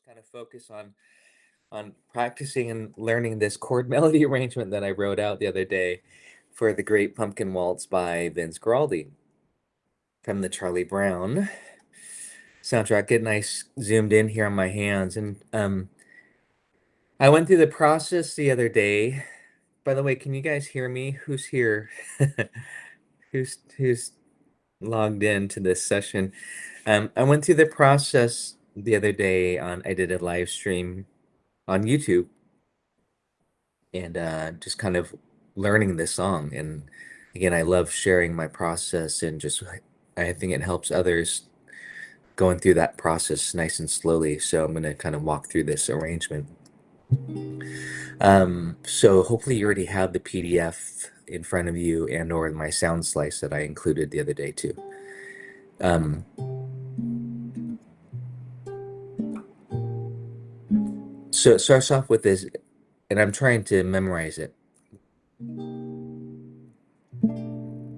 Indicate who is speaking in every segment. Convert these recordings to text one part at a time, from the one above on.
Speaker 1: kind of focus on practicing and learning this chord melody arrangement that I wrote out the other day for the Great Pumpkin Waltz by Vince Guaraldi from the Charlie Brown soundtrack. Get nice zoomed in here on my hands, and I went through the process the other day. By the way, can you guys hear me? Who's here? Who's logged into this session? I went through the process the other day I did a live stream on YouTube and just kind of learning this song. And again, I love sharing my process and just I think it helps others going through that process nice and slowly. So I'm going to kind of walk through this arrangement. So hopefully you already have the PDF in front of you and or my sound slice that I included the other day too. So it starts off with this, and I'm trying to memorize it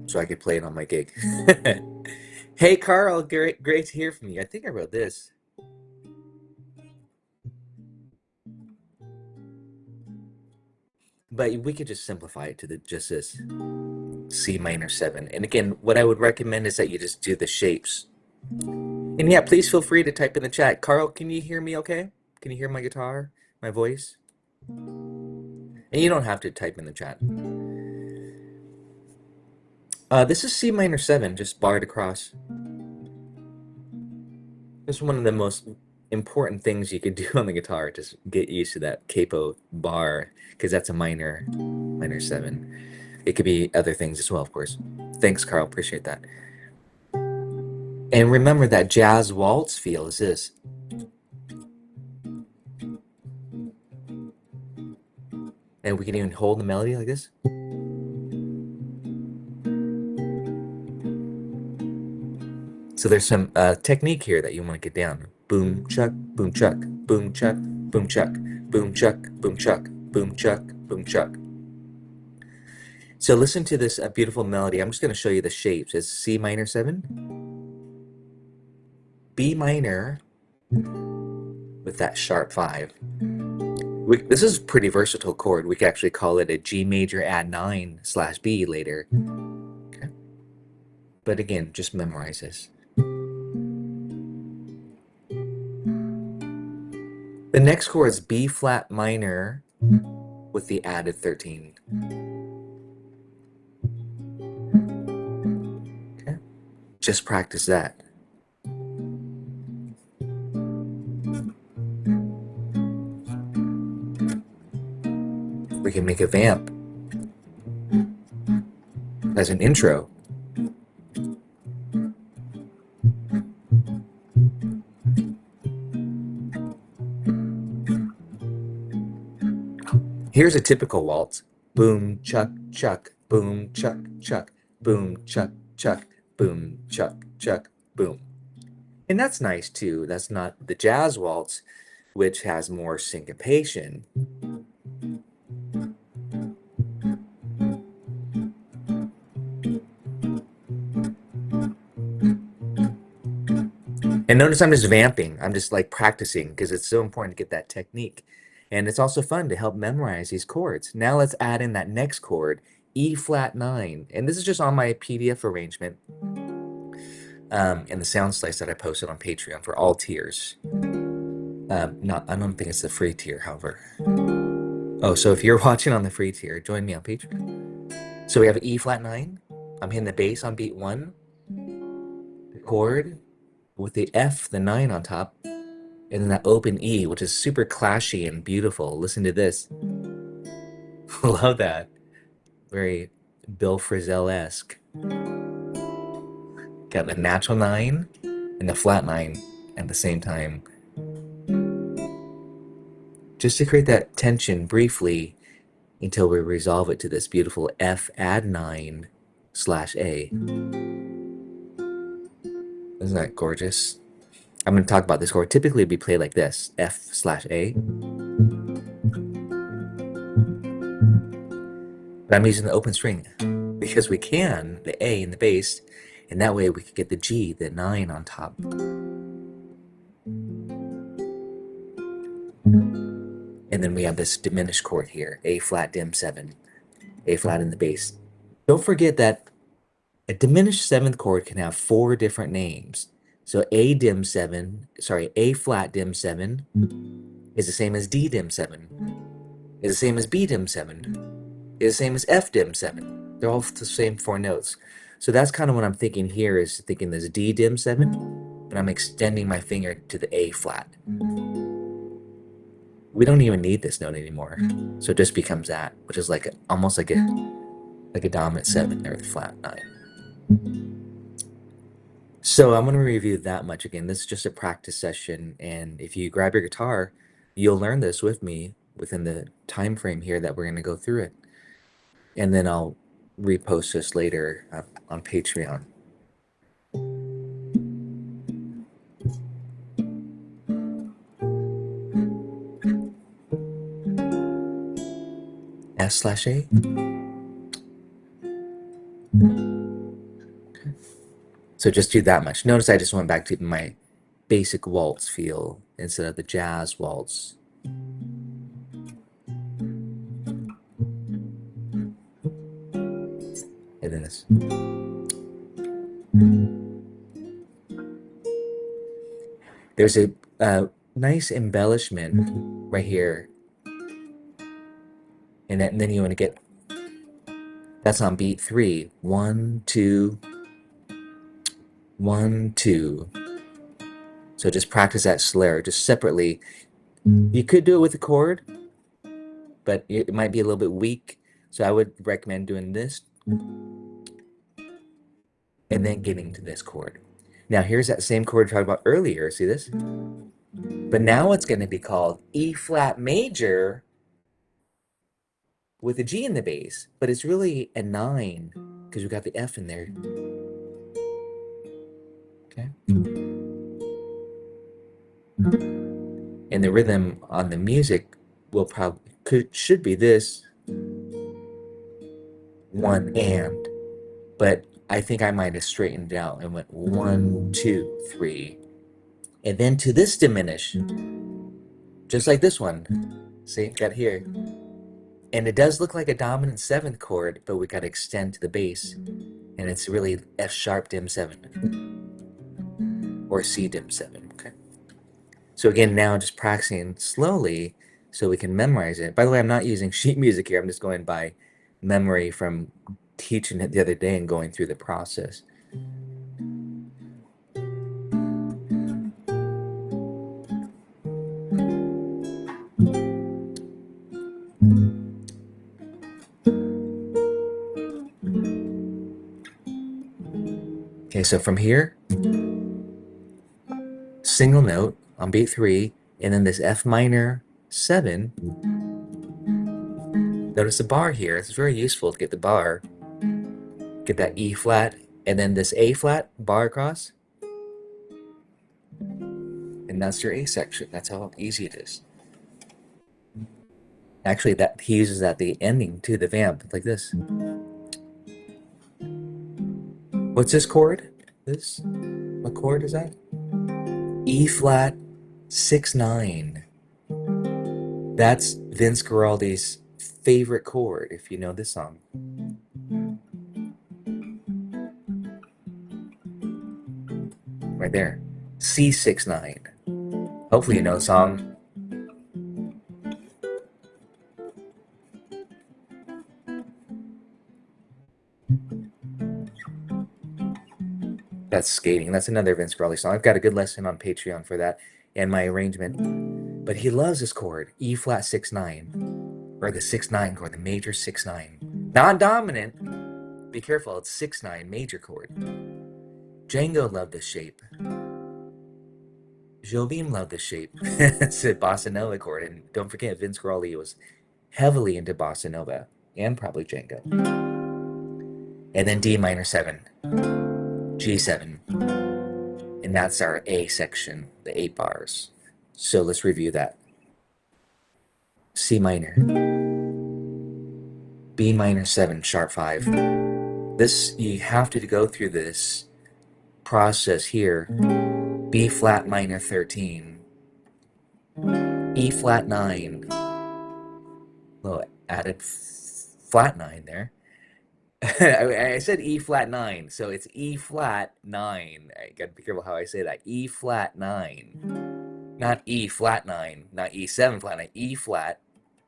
Speaker 1: so I could play it on my gig. Hey Carl, great to hear from you. I think I wrote this. But we could just simplify it to just this C minor 7. And again, what I would recommend is that you just do the shapes. And yeah, please feel free to type in the chat. Carl, can you hear me okay? Can you hear my guitar, my voice? And you don't have to type in the chat. This is C minor 7, just barred across. This is one of the most important things you could do on the guitar, just get used to that capo bar, because that's a minor 7. It could be other things as well, of course. Thanks, Carl, appreciate that. And remember that jazz waltz feel is this. And we can even hold the melody like this. So there's some technique here that you want to get down. Boom, chuck, boom, chuck, boom, chuck, boom, chuck, boom, chuck, boom, chuck, boom, chuck, boom, chuck. So listen to this beautiful melody. I'm just going to show you the shapes. It's C minor 7, B minor with that sharp 5. This is a pretty versatile chord. We could actually call it a G major add 9/B later. Okay. But again, just memorize this. The next chord is B flat minor with the added 13. Okay. Just practice that. We can make a vamp as an intro. Here's a typical waltz. Boom, chuck, chuck, boom, chuck, chuck, boom, chuck, chuck, boom, chuck, chuck, boom. And that's nice too. That's not the jazz waltz, which has more syncopation. And notice I'm just vamping. I'm just like practicing because it's so important to get that technique. And it's also fun to help memorize these chords. Now let's add in that next chord, E flat 9. And this is just on my PDF arrangement in the sound slice that I posted on Patreon for all tiers. I don't think it's the free tier, however. Oh, so if you're watching on the free tier, join me on Patreon. So we have E flat 9. I'm hitting the bass on beat 1. The chord with the F, the 9 on top, and then that open E, which is super clashy and beautiful. Listen to this. Love that. Very Bill Frisell-esque. Got the natural 9 and the flat 9 at the same time. Just to create that tension briefly until we resolve it to this beautiful F add 9/A. Isn't that gorgeous? I'm going to talk about this chord. Typically, it'd be played like this, F/A. But I'm using the open string because we can, the A in the bass, and that way we could get the G, the 9 on top. And then we have this diminished chord here, A flat dim 7, A flat in the bass. Don't forget that a diminished seventh chord can have 4 different names. So A dim 7, sorry, A flat dim 7 is the same as D dim 7, is the same as B dim 7, is the same as F dim 7. They're all the same 4 notes. So that's kind of what I'm thinking here, is thinking this D dim 7, but I'm extending my finger to the A flat. We don't even need this note anymore. So it just becomes that, which is like almost like a dominant 7 or the flat 9. So I'm going to review that much again. This is just a practice session, and if you grab your guitar, you'll learn this with me within the time frame here that we're going to go through it. And then I'll repost this later on Patreon. S/A. So just do that much. Notice I just went back to my basic waltz feel instead of the jazz waltz. And then this. There's a nice embellishment right here. And then you want to get, that's on beat 3. 1, 2, 1, 2. So just practice that snare just separately. You could do it with a chord, but it might be a little bit weak. So I would recommend doing this and then getting to this chord. Now here's that same chord we talked about earlier. See this? But now it's going to be called E flat major with a G in the bass, but it's really a 9 because we got the F in there. Okay. And the rhythm on the music will should be this 1 and, but I think I might have straightened it out and went 1, 2, 3, and then to this diminish, just like this one. See, got here. And it does look like a dominant 7th chord, but we got to extend to the bass, and it's really F sharp dim 7 or C dim 7. Okay. So again, now just practicing slowly so we can memorize it. By the way, I'm not using sheet music here. I'm just going by memory from teaching it the other day and going through the process. Okay, so from here, single note on beat 3, and then this F minor 7. Notice the bar here. It's very useful to get the bar. Get that E flat, and then this A flat, bar across. And that's your A section. That's how easy it is. Actually, that he uses that the ending to the vamp, like this. What's this chord? This? What chord is that? E flat 6/9. That's Vince Guaraldi's favorite chord, if you know this song. Right there. C6/9. Hopefully you know the song. That's Skating. That's another Vince Guaraldi song. I've got a good lesson on Patreon for that and my arrangement. But he loves this chord, E flat 6/9, or the 6/9 chord, the major 6/9. Non-dominant. Be careful, it's 6/9 major chord. Django loved this shape. Jobim loved this shape. It's a bossa nova chord, and don't forget Vince Guaraldi was heavily into bossa nova and probably Django. And then D minor 7. G7, and that's our A section, the 8 bars. So let's review that. C minor, B minor 7, sharp 5. This, you have to go through this process here. B flat minor 13, E flat 9. Little added flat 9 there. I said E flat 9, so it's E flat 9. I gotta be careful how I say that. E flat 9. Not E flat 9, not E7 flat 9, E flat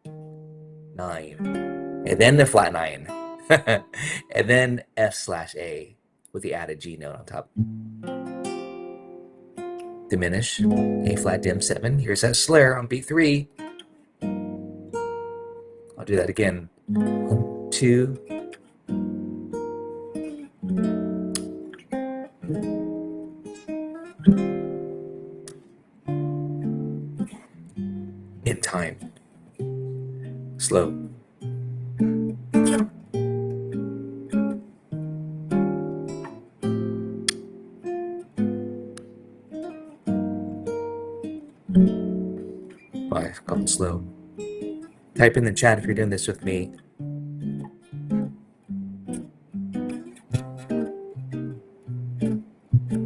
Speaker 1: 9. And then the flat 9. And then F slash A with the added G note on top. Diminish, A flat dim 7. Here's that snare on B3. I'll do that again. 1, 2. In time. Slow. Five, couple slow. Type in the chat if you're doing this with me.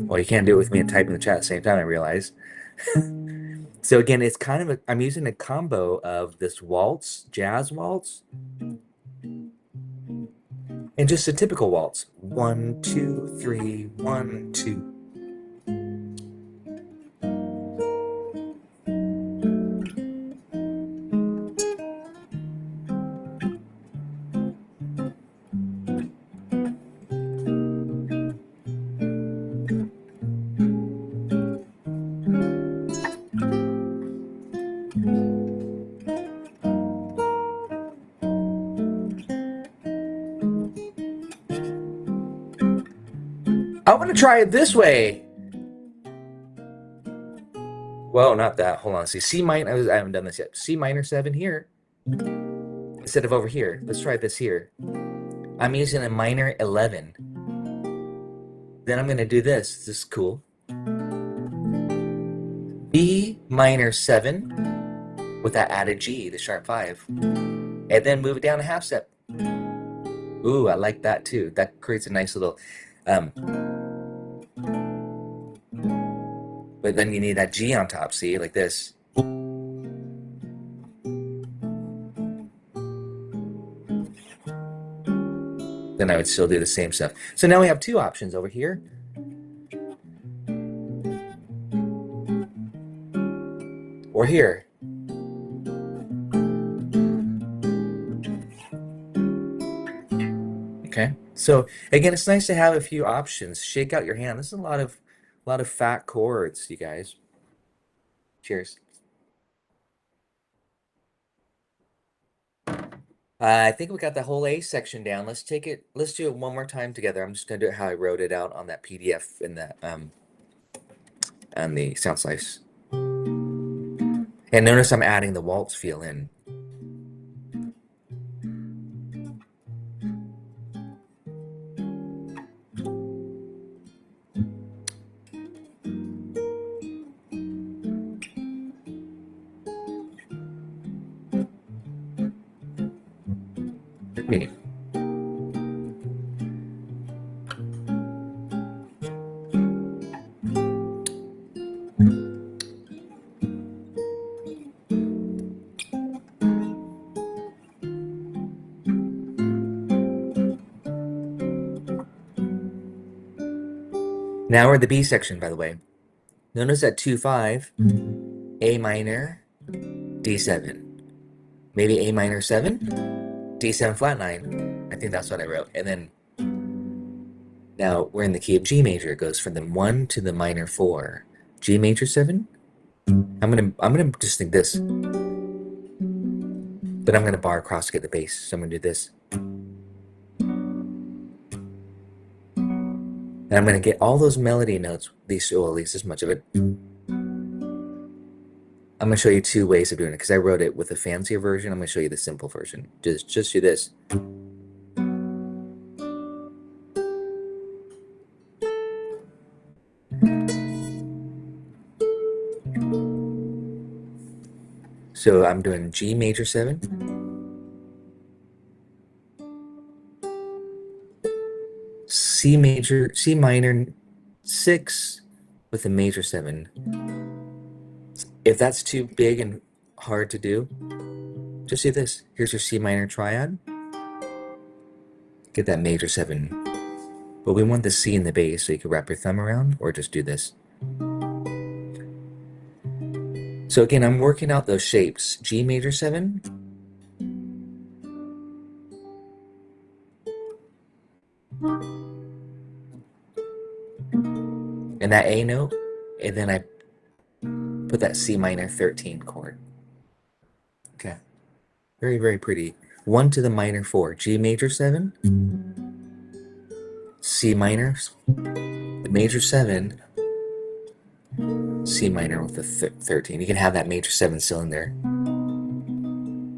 Speaker 1: Well, you can't do it with me and type in the chat at the same time, I realize. So again, it's kind of I'm using a combo of this waltz, jazz waltz, and just a typical waltz. 1, 2, 3, 1, 2. I want to try it this way. Well, not that. Hold on. See, C minor. I haven't done this yet. C minor 7 here instead of over here. Let's try this here. I'm using a minor 11. Then I'm going to do this. This is cool. B minor 7 with that added G, the sharp 5. And then move it down a half step. Ooh, I like that too. That creates a nice little... but then you need that G on top, see? Like this. Then I would still do the same stuff. So now we have two options over here. Or here. Okay. So again, it's nice to have a few options. Shake out your hand. This is a lot of fat chords, you guys. Cheers. I think we got the whole A section down. Let's do it one more time together. I'm just gonna do it how I wrote it out on that PDF in the on the sound slice. And notice I'm adding the waltz feel in. Me. Now we're in the B section, by the way. Notice that 2-5, A minor, D7. Maybe A minor 7, D7 flat 9. I think that's what I wrote. And then now we're in the key of G major. It goes from the 1 to the minor 4. G major 7. I'm gonna just think this. But I'm gonna bar across to get the bass. So I'm gonna do this. And I'm going to get all those melody notes, at least this much of it. I'm going to show you two ways of doing it because I wrote it with a fancier version. I'm going to show you the simple version. Just do this. So I'm doing G major 7. C minor 6 with a major 7. If that's too big and hard to do. Just do this. Here's your C minor triad. Get that major 7. But we want the C in the bass, so you can wrap your thumb around or just do this. So again, I'm working out those shapes. G major 7. And that A note, and then I put that C minor 13 chord. Okay. Very, very pretty. 1 to the minor 4. G major 7. C minor. The major 7. C minor with the 13. You can have that major 7 still in there.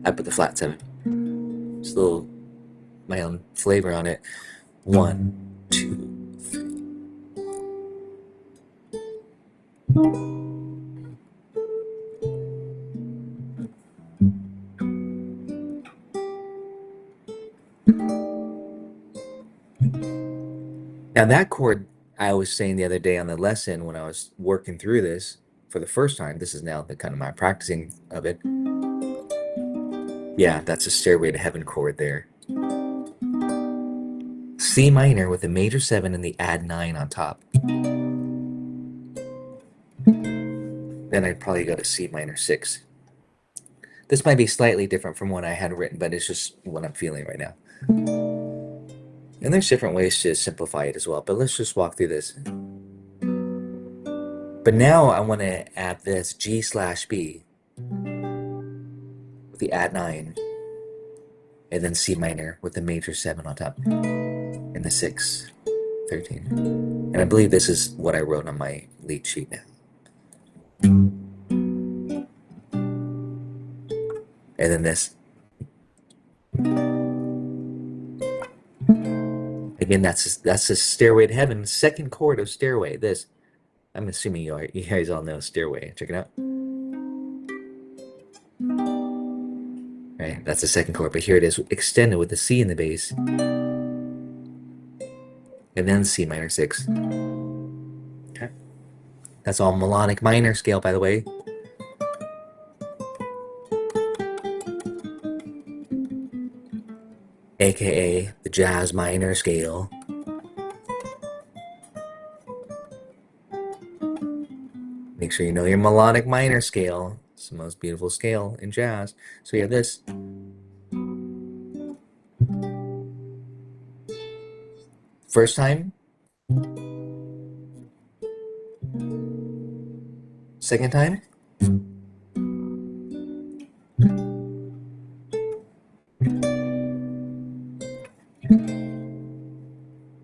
Speaker 1: I put the flat 7. Just a little, my own flavor on it. 1, 2, 3. Now that chord I was saying the other day on the lesson when I was working through this for the first time, this is now the kind of my practicing of it. Yeah, that's a Stairway to Heaven chord there. C minor with the major 7 and the add 9 on top. Then I'd probably go to C minor 6. This might be slightly different from what I had written, but it's just what I'm feeling right now. And there's different ways to simplify it as well, but let's just walk through this. But now I want to add this G/B with the add 9, and then C minor with the major 7 on top, and the 6, 13. And I believe this is what I wrote on my lead sheet now. And then this. Again, that's a Stairway to Heaven, second chord of Stairway. This, I'm assuming you guys all know Stairway. Check it out. Right, that's the second chord, but here it is extended with the C in the bass. And then C minor 6. Okay. That's all melodic minor scale, by the way. AKA the jazz minor scale. Make sure you know your melodic minor scale. It's the most beautiful scale in jazz. So we have this. First time. Second time.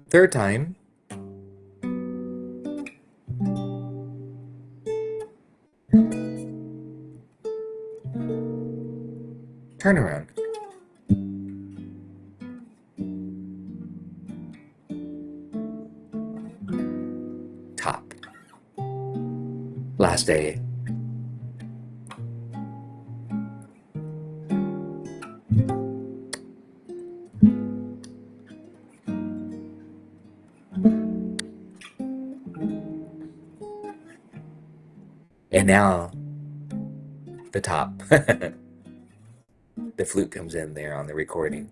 Speaker 1: Third time. Turn around. Top. Last A. And now the top. The flute comes in there on the recording.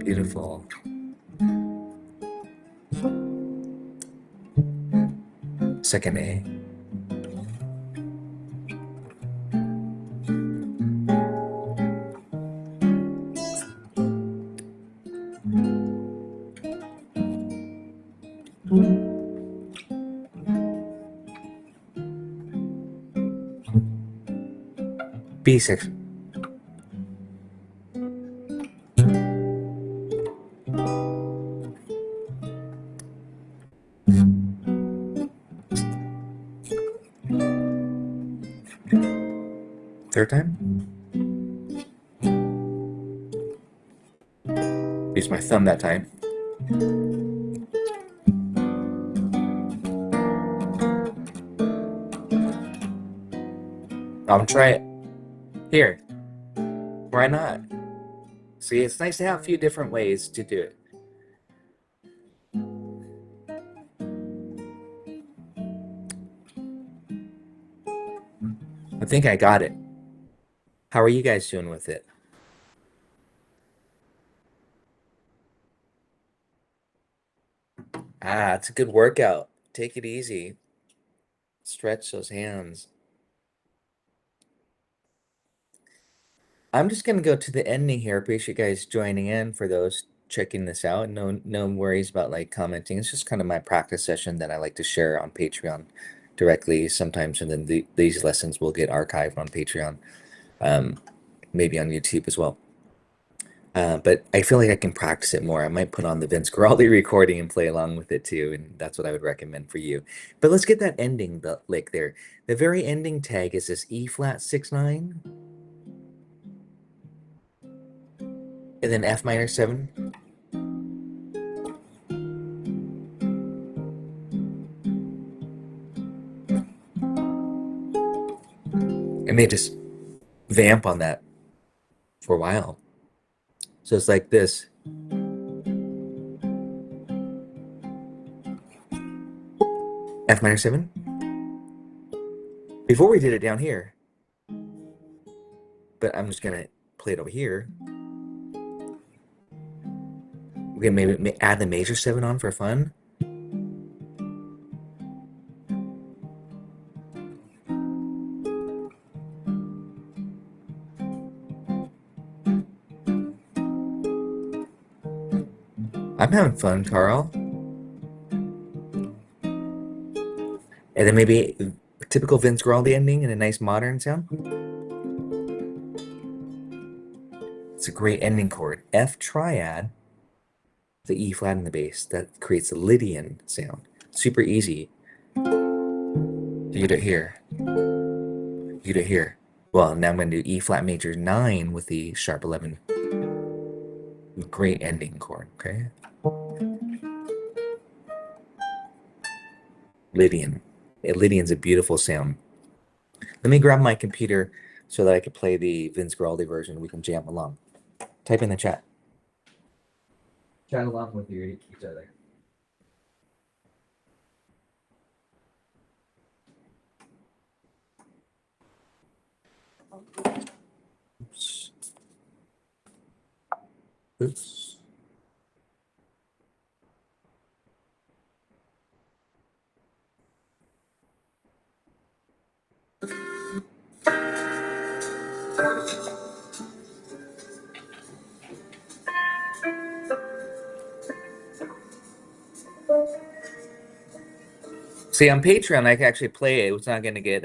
Speaker 1: Beautiful. Second A. B6. Third time. Use my thumb that time. I'm try it. Here. Why not? See, it's nice to have a few different ways to do it. I think I got it. How are you guys doing with it? Ah, it's a good workout. Take it easy. Stretch those hands. I'm just gonna go to the ending here. Appreciate you guys joining in for those checking this out. No worries about like commenting. It's just kind of my practice session that I like to share on Patreon directly sometimes, and then these lessons will get archived on Patreon, um, maybe on YouTube as well. But I feel like I can practice it more. I might put on the Vince Guaraldi recording and play along with it too, and that's what I would recommend for you. But let's get that ending lick there. The very ending tag is this E flat 6/9, and then F minor 7. I may just vamp on that for a while. So it's like this. F minor 7. Before we did it down here, but I'm just gonna play it over here. We can maybe add the major 7 on for fun. I'm having fun, Carl. And then maybe a typical Vince Guaraldi ending and a nice modern sound. It's a great ending chord. F triad, the E flat in the bass. That creates a Lydian sound. Super easy. You get it here. You get it here. Well, now I'm going to do E flat major 9 with the sharp 11. Great ending chord, okay? Lydian. Lydian's a beautiful sound. Let me grab my computer so that I can play the Vince Guaraldi version. We can jam along. Type in the chat. Chat along with each other. Oops. Oops. See, on Patreon, I can actually play it. It's not going to get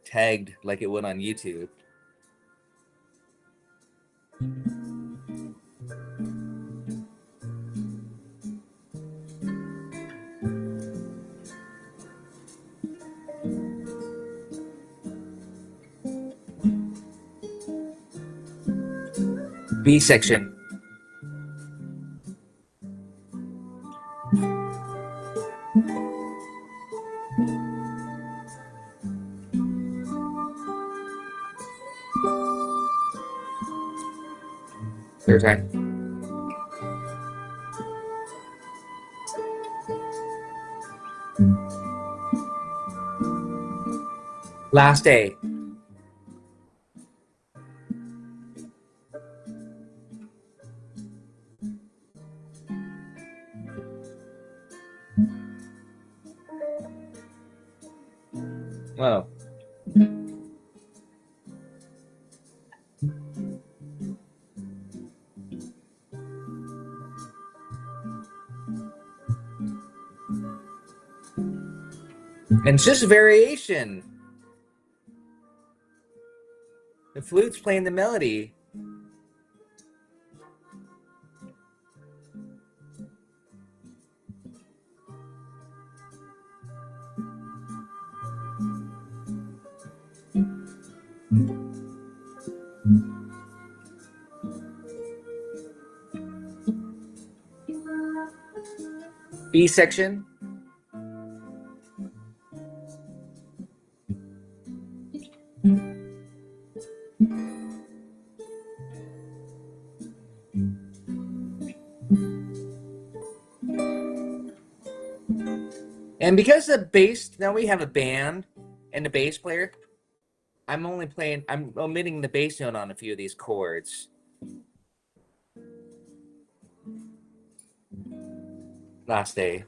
Speaker 1: tagged like it would on YouTube. B section. Third time. Last A. Oh. And it's just variation. The flute's playing the melody. B section. And because the bass, now we have a band and a bass player. I'm omitting the bass note on a few of these chords. Last day.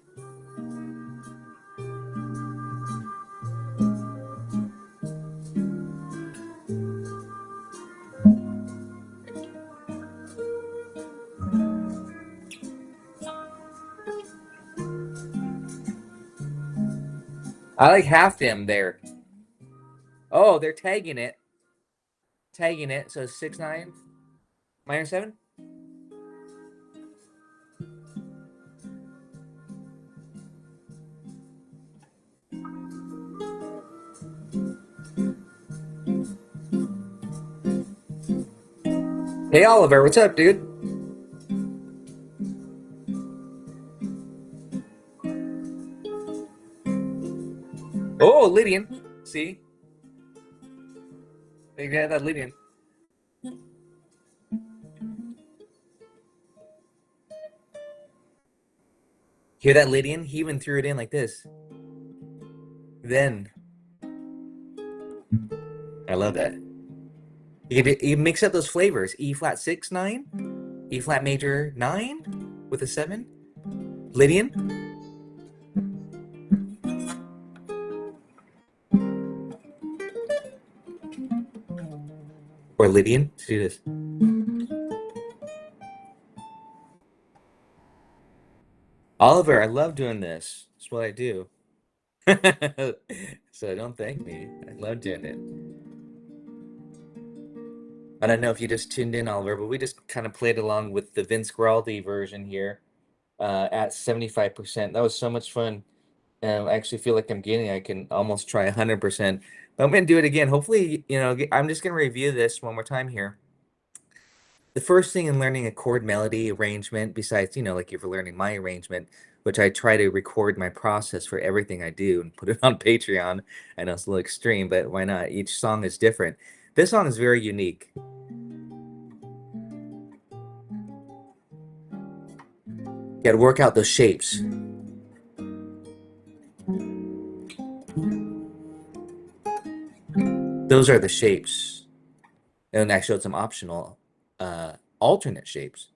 Speaker 1: I like half them there. Oh, they're tagging it. Tagging it. So 6/9 minor 7. Hey Oliver, what's up, dude? Oh, Lydian. See? They got that Lydian. Hear that Lydian? He even threw it in like this. Then I love that. You mix up those flavors. E flat 6/9, E flat major 9 with a 7. Lydian or Lydian. Let's do this. Oliver, I love doing this. It's what I do. So don't thank me. I love doing it. I don't know if you just tuned in, Oliver, but we just kind of played along with the Vince Guaraldi version here at 75%. That was so much fun. I actually feel like I'm getting, I can almost try 100%. But I'm going to do it again. Hopefully, I'm just going to review this one more time here. The first thing in learning a chord melody arrangement, besides, like if you're learning my arrangement, which I try to record my process for everything I do and put it on Patreon. I know it's a little extreme, but why not? Each song is different. This song is very unique. Got to work out those shapes. Those are the shapes. And I showed some optional alternate shapes.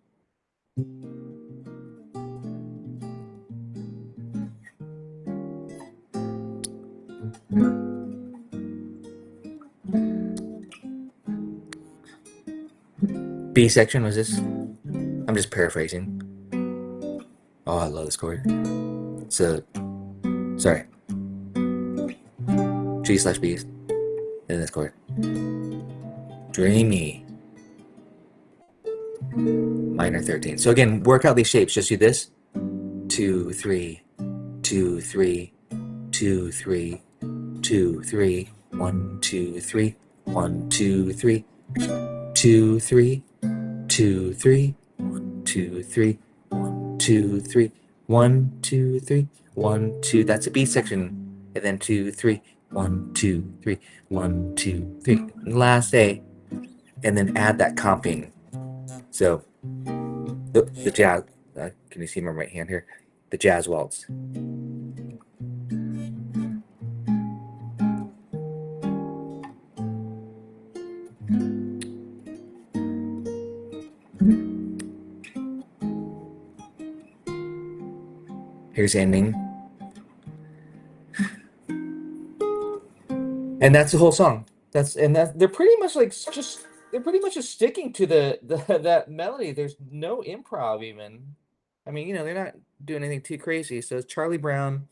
Speaker 1: B section was this? I'm just paraphrasing. Oh, I love this chord. So, sorry. G/B in this chord. Dreamy. Minor 13. So again, work out these shapes. Just do this. 2, 3, 2, 3, 2, 3, 2, 3, 1, 2, 3, 1, 2, 3, 2, 3, 2, 3, 1, 2, 3, 1, 2, 3, 1, 2, 3, 1, 2. That's a B section. And then 2, 3, 1, 2, 3, 1, 2, 3. Last A. And then add that comping. So the jazz, can you see my right hand here? The jazz waltz. Here's ending. And that's the whole song. They're pretty much they're pretty much just sticking to the that melody. There's no improv even. I mean, they're not doing anything too crazy. So it's Charlie Brown.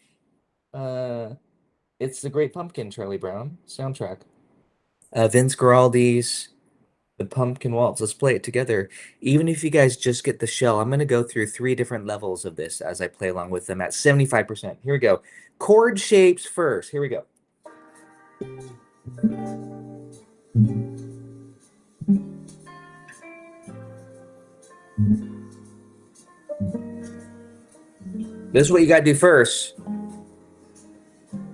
Speaker 1: It's the Great Pumpkin, Charlie Brown soundtrack. Vince Guaraldi's The Pumpkin Waltz. Let's play it together. Even if you guys just get the shell, I'm going to go through 3 different levels of this as I play along with them at 75%. Here we go. Chord shapes first. Here we go. This is what you got to do first.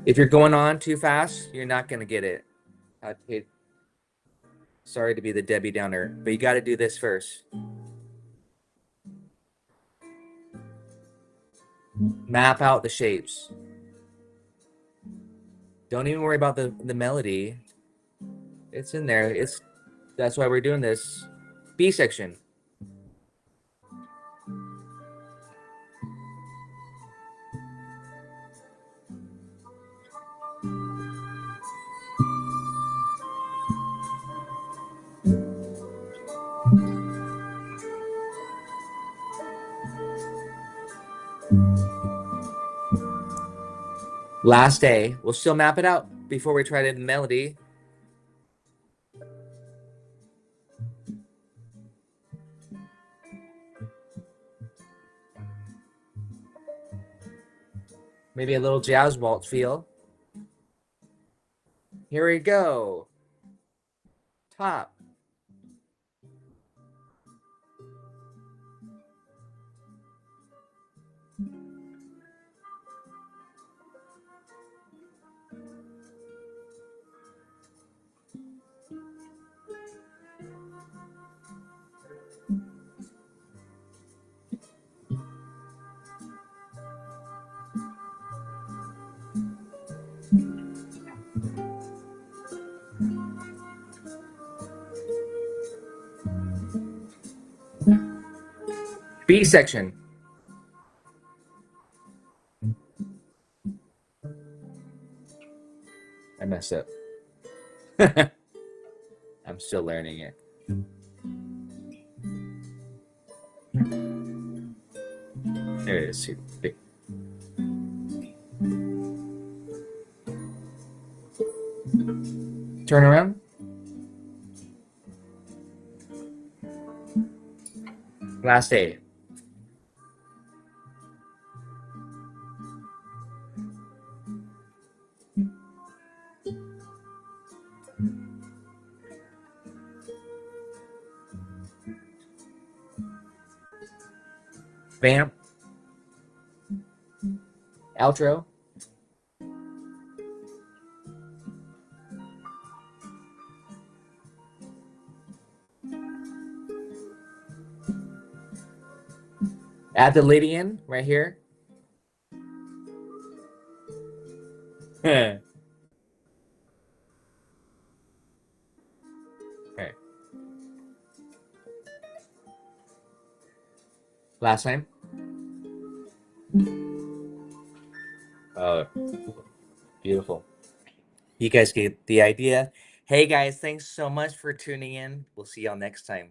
Speaker 1: If you're going on too fast, you're not going to get it. Sorry to be the Debbie Downer, but you got to do this first. Map out the shapes. Don't even worry about the melody. It's in there. That's why we're doing this. B section. Last day. We'll still map it out before we try the melody. Maybe a little jazz waltz feel. Here we go. Top. B section. I messed up. I'm still learning it. There it is. Turn around. Last A. Vamp. Outro. Add the Lydian right here. Okay. Last time. Oh, beautiful. You guys get the idea. Hey guys, thanks so much for tuning in. We'll see y'all next time.